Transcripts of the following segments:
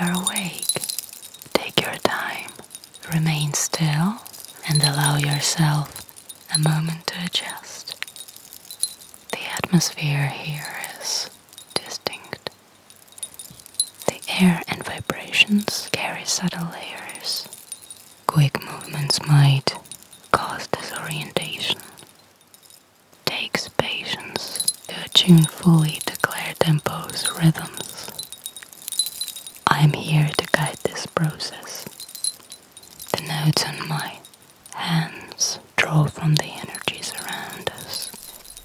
you're awake. Take your time, remain still, and allow yourself a moment to adjust. The atmosphere here is distinct. The air and vibrations carry subtle layers. Quick movements might cause disorientation. Takes patience to attune fully to clear tempos, rhythms. I'm here to guide this process. The notes on my hands draw from the energies around us,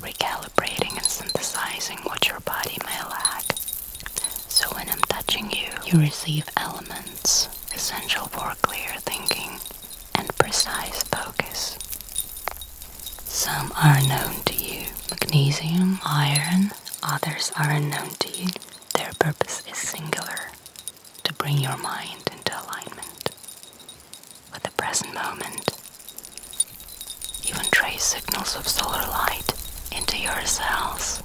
recalibrating and synthesizing what your body may lack. So when I'm touching you, you receive elements essential for clear thinking and precise focus. Some are known to you: magnesium, iron. Others are unknown to you. Their purpose is singular: to bring your mind into alignment with the present moment. Even trace signals of solar light into your cells.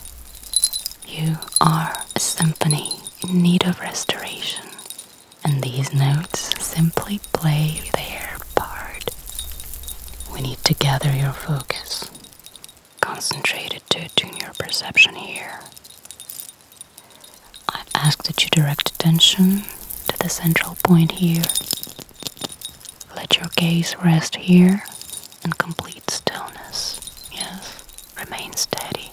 You are a symphony in need of restoration, and these notes simply play their part. We need to gather your focus, concentrated to attune your perception here. I ask that you direct attention to the central point here. Let your gaze rest here in complete stillness. Yes, remain steady.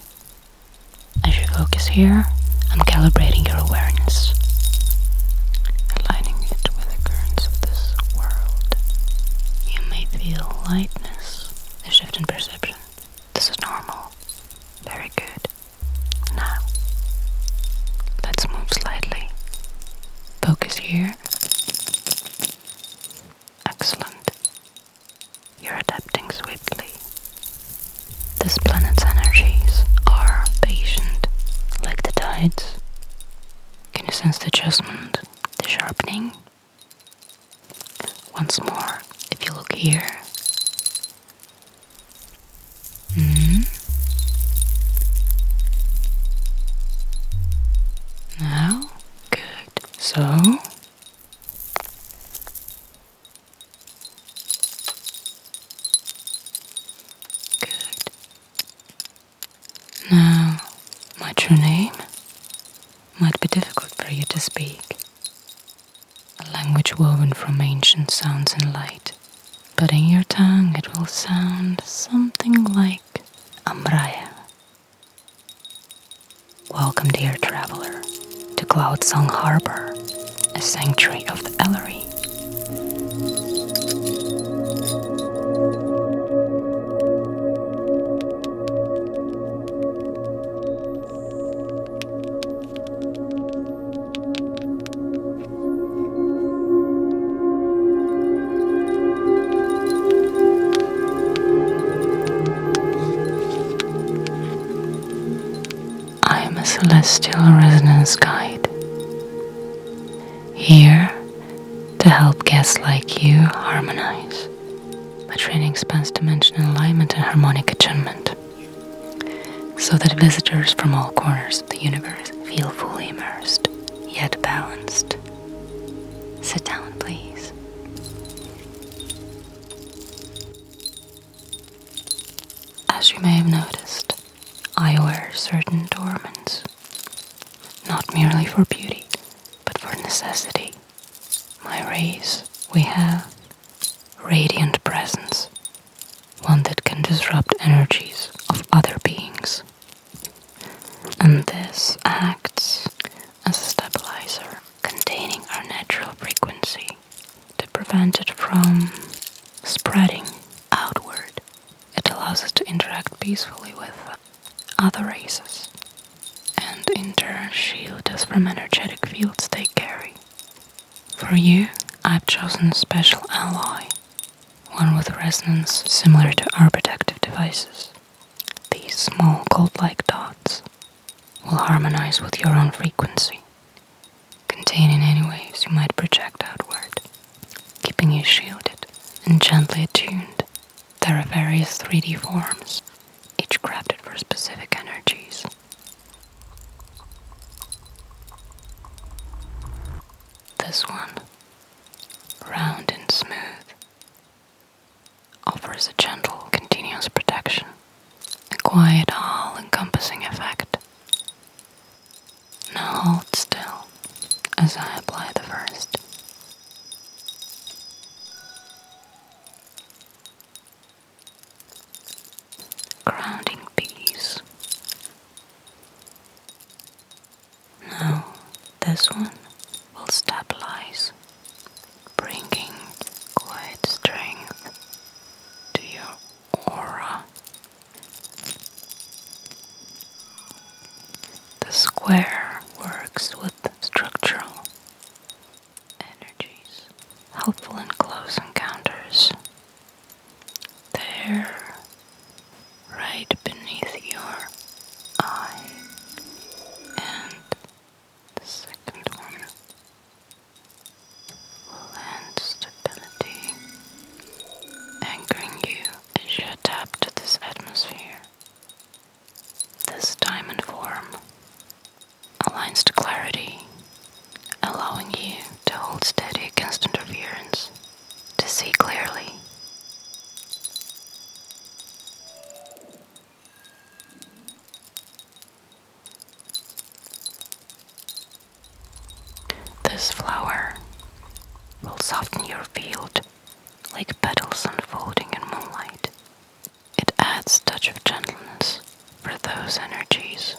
As you focus here, I'm calibrating your awareness, aligning it with the currents of this world. You may feel lightness, a shift in perception. This is normal. Very good. Now, let's move slightly. Focus here. Excellent. You're adapting swiftly. This planet's energies are patient, like the tides. Can you sense the adjustment, the sharpening? Once more, if you look here. Now, good. So, good. Now, my true name might be difficult for you to speak. A language woven from ancient sounds and light. But in your tongue it will sound something like Amraya. Welcome, dear traveler, to Cloud Song Harbor, a sanctuary of the Ellery. I am a celestial resonance guide, here to help guests like you harmonize by training trans-dimensional alignment and harmonic attunement, so that visitors from all corners of the universe feel fully immersed, yet balanced. Sit down, please. As you may have noticed, I wear certain adornments, not merely for beauty, but for necessity. My race, we have radiant presence, one that can disrupt energies of other beings. And this acts as a stabilizer, containing our natural frequency to prevent it from spreading outward. It allows us to interact peacefully with other races, and in turn shield us from energetic fields they carry. For you, I've chosen a special alloy, one with resonance similar to our protective devices. These small gold-like dots will harmonize with your own frequency, containing any waves you might project outward, keeping you shielded and gently attuned. There are various 3D forms, each crafted for specific energies. this one, round and smooth, offers a gentle, continuous protection, a quiet, all-encompassing effect. Now hold still as I apply the first. Grounding piece. Now this one will stabilize, bringing quiet strength to your aura. The square works with structural energies, helpful in close encounters. There, right beneath your eye, and the second one will lend stability, anchoring you as you adapt to this atmosphere. This diamond form aligns to clarity, allowing you to hold steady against interference, to see clearly. This flower will soften your field like petals unfolding in moonlight. It adds a touch of gentleness for those energies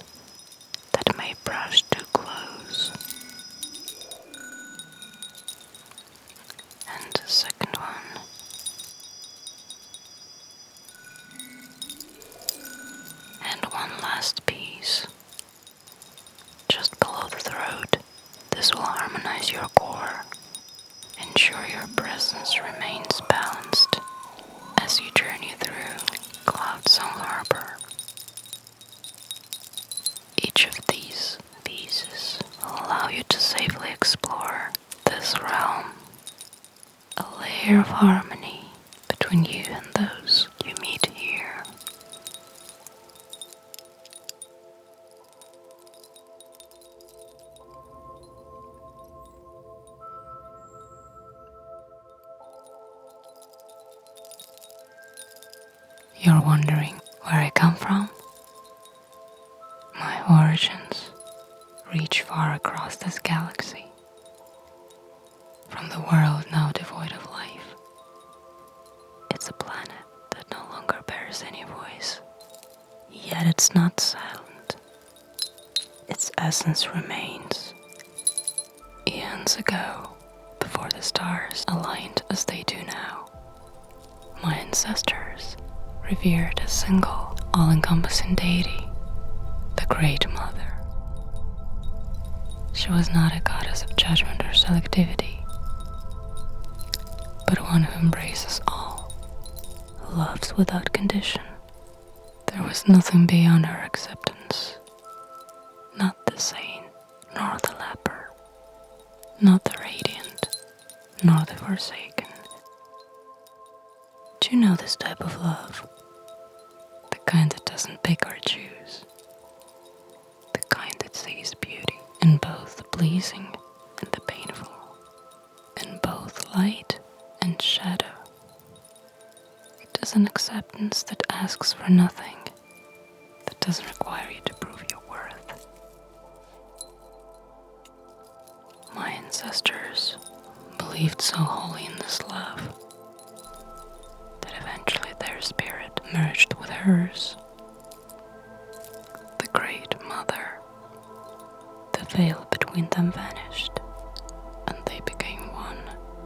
that may brush too close. And the second one. And one last piece. Just below the throat. This will harmonize your core, ensure your presence remains balanced as you journey through Cloud Song Harbor. Each of these pieces will allow you to safely explore this realm, a layer of harmony between you and those you meet here. You're wondering where I come from? My origins reach far across this galaxy. From the world now devoid of life. It's a planet that no longer bears any voice. Yet it's not silent. Its essence remains. Eons ago, before the stars aligned as they do now, my ancestors revered a single, all-encompassing deity, the Great Mother. She was not a goddess of judgment or selectivity, but one who embraces all, loves without condition. There was nothing beyond her acceptance, not the saint, nor the leper, not the radiant, nor the forsaken. Do you know this type of love? The kind that doesn't pick or choose. The kind that sees beauty in both the pleasing and the painful, in both light and shadow. It is an acceptance that asks for nothing, that doesn't require you to prove your worth. My ancestors believed so wholly in this love that eventually their spirit merged with hers. The Great Mother. The veil between them vanished, and they became one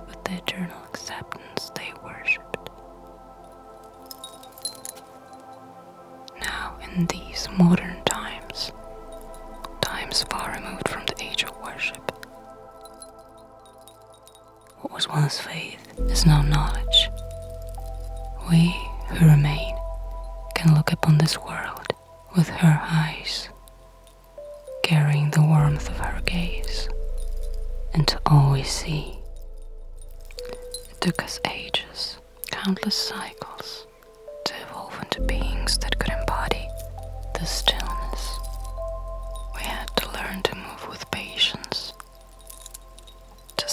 with the eternal acceptance they worshipped. Now, in these modern times, times far removed from the age of worship, what was once faith is now knowledge. We who remain can look upon this world with her eyes, carrying the warmth of her gaze, and to always see. It took us ages, countless cycles, to evolve into beings that could embody the stillness. We had to learn to move with patience, to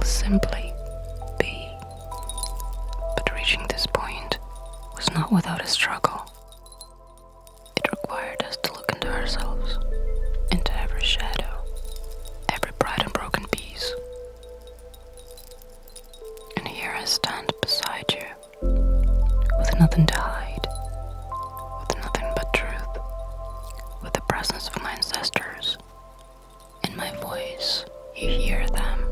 simply be. But reaching this point was not without a struggle. It required us to look into ourselves, into every shadow, every bright and broken piece. And here I stand beside you, with nothing to hide, with nothing but truth, with the presence of my ancestors. In my voice, you hear them.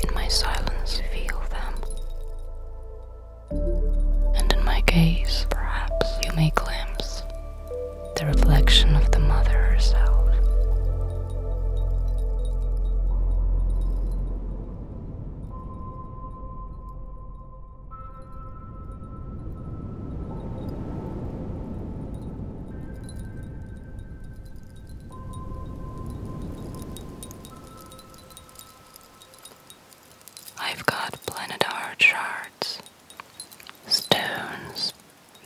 In my silence, you feel them. And in my gaze, perhaps you may glimpse the reflection of the mother herself. I've got planet-hard shards, stones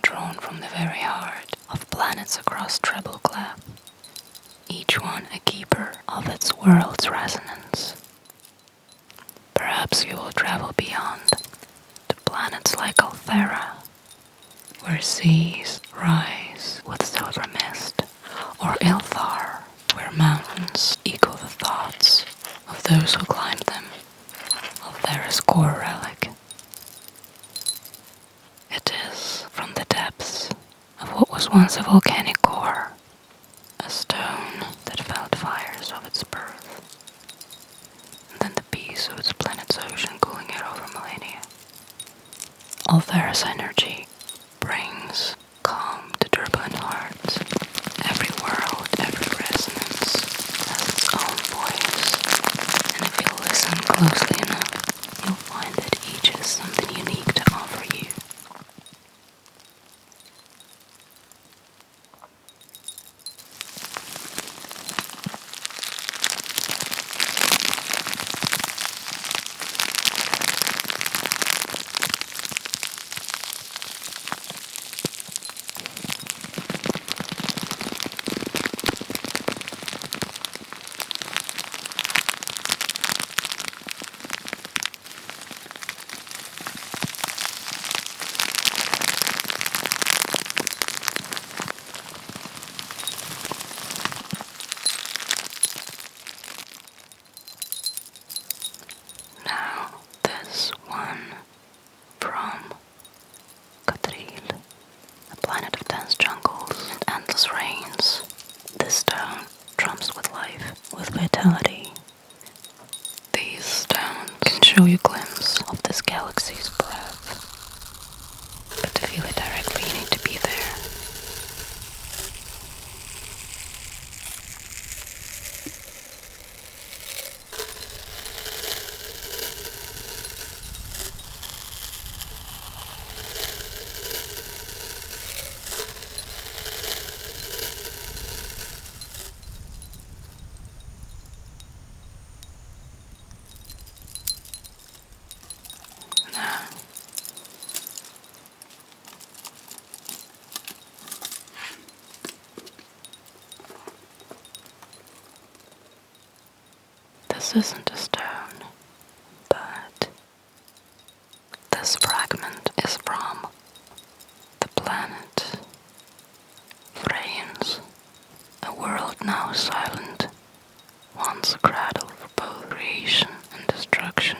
drawn from the very heart of planets across treble clef, each one a keeper of its world's resonance. Perhaps you will travel beyond to planets like Althera, where seas rise with silver mist, or Ilthar, where mountains echo the thoughts of those who climbed them. Althera's core relic. It is from the depths of what was once a volcanic core, a stone that felt fires of its birth, and then the peace of its planet's ocean cooling it over millennia. Althera's energy brings calm to turbulent hearts. Every world, every resonance has its own voice, and if you listen closely enough, you'll find that each has something unique to offer you. These stones can show you a glimpse of this galaxy's breadth, but to feel it directly you need to be there. This isn't a stone, but this fragment is from the planet Freyans, a world now silent, once a cradle for both creation and destruction.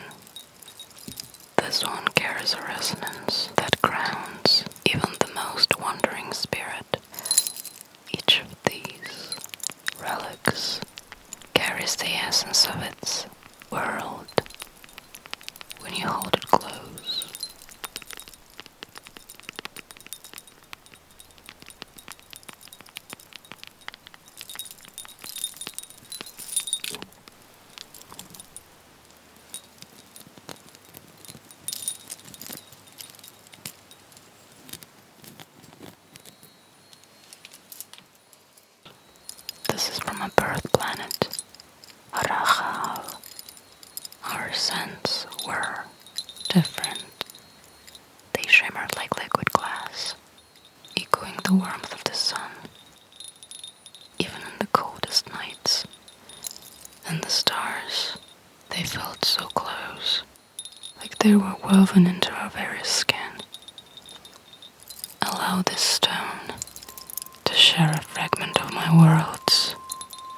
This one carries a resonance that grounds even the most wandering spirit. Each of these relics carries the essence of its world when you hold it close. This is from a birth planet, Arachal. Our scents were different. They shimmered like liquid glass, echoing the warmth of the sun, even in the coldest nights. And the stars, they felt so close, they were woven into our very skin. Allow this stone to share a fragment of my world's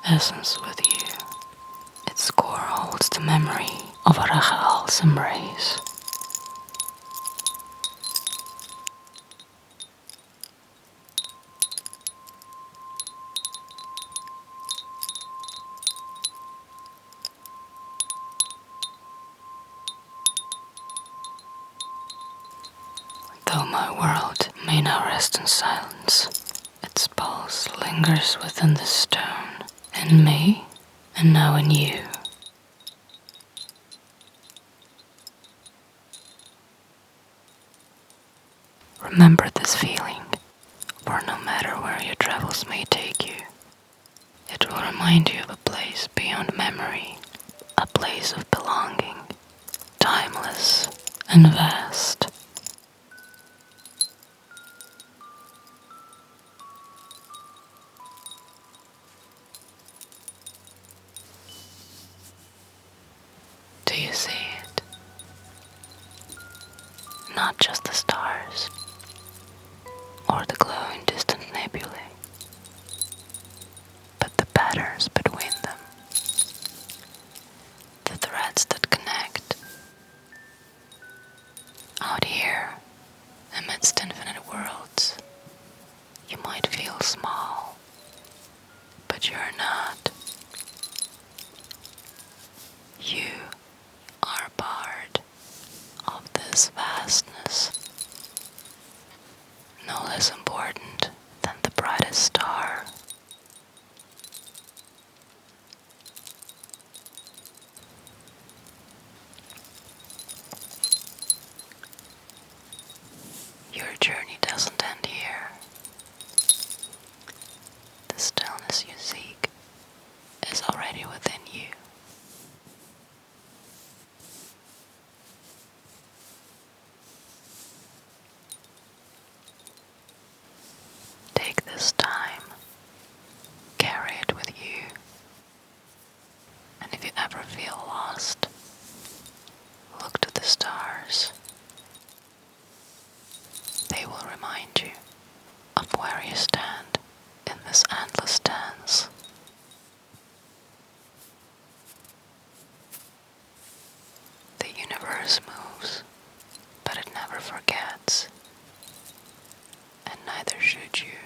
essence with you. Its core holds the memory of Arahal's embrace. Though my world may now rest in silence, its pulse lingers within the stone, in me, and now in you. Remember this feeling, for no matter where your travels may take you, it will remind you of a place beyond memory, a place of belonging, timeless and vast. Do you see it? Not just the stars, or the glow in distant nebulae, but the patterns between them, the threads that connect. Out here, amidst infinite worlds, you might feel small, but you're not. You are part of this vastness, no less important than the brightest star. Your journey doesn't end here. The stillness you seek is already within you. Take this time, carry it with you, and if you ever feel lost, look to the stars. They will remind you of where you stand in this endless dance. The universe moves, but it never forgets, and neither should you.